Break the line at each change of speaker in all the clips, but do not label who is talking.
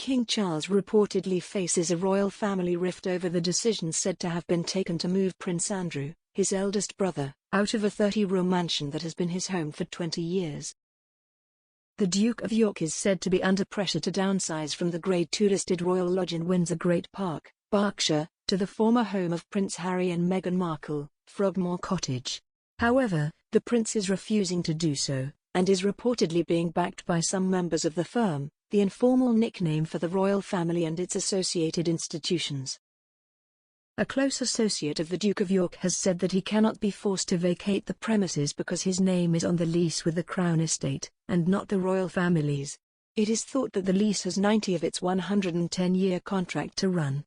King Charles reportedly faces a royal family rift over the decision said to have been taken to move Prince Andrew, his eldest brother, out of a 30-room mansion that has been his home for 20 years. The Duke of York is said to be under pressure to downsize from the Grade 2 listed Royal Lodge in Windsor Great Park, Berkshire, to the former home of Prince Harry and Meghan Markle, Frogmore Cottage. However, the prince is refusing to do so, and is reportedly being backed by some members of the firm, the informal nickname for the royal family and its associated institutions. A close associate of the Duke of York has said that he cannot be forced to vacate the premises because his name is on the lease with the Crown Estate, and not the royal family's. It is thought that the lease has 90 of its 110-year contract to run.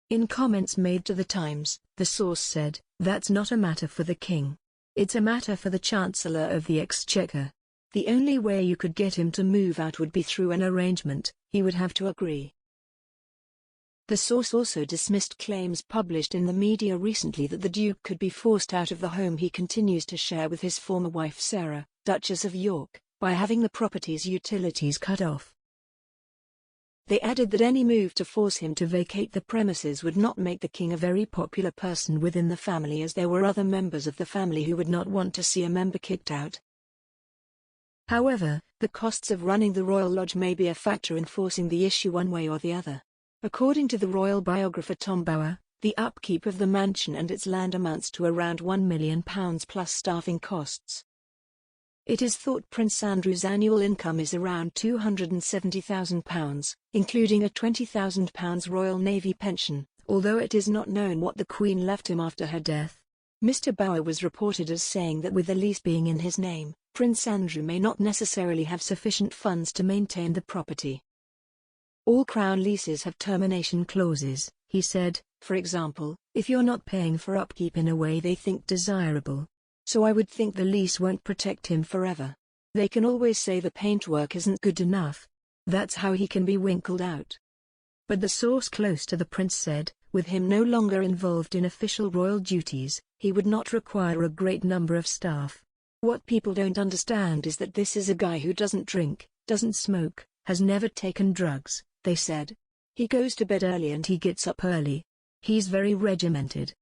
In comments made to The Times, the source said, "That's not a matter for the king. It's a matter for the Chancellor of the Exchequer. The only way you could get him to move out would be through an arrangement, he would have to agree." The source also dismissed claims published in the media recently that the Duke could be forced out of the home he continues to share with his former wife Sarah, Duchess of York, by having the property's utilities cut off. They added that any move to force him to vacate the premises would not make the king a very popular person within the family, as there were other members of the family who would not want to see a member kicked out. However, the costs of running the Royal Lodge may be a factor in forcing the issue one way or the other. According to the royal biographer Tom Bower, the upkeep of the mansion and its land amounts to around £1 million plus staffing costs. It is thought Prince Andrew's annual income is around £270,000, including a £20,000 Royal Navy pension, although it is not known what the Queen left him after her death. Mr. Bower was reported as saying that with the lease being in his name, Prince Andrew may not necessarily have sufficient funds to maintain the property. All Crown leases have termination clauses, he said, for example, if you're not paying for upkeep in a way they think desirable. So I would think the lease won't protect him forever. They can always say the paintwork isn't good enough. That's how he can be winkled out. But the source close to the prince said, with him no longer involved in official royal duties, he would not require a great number of staff. What people don't understand is that this is a guy who doesn't drink, doesn't smoke, has never taken drugs, they said. He goes to bed early and he gets up early. He's very regimented.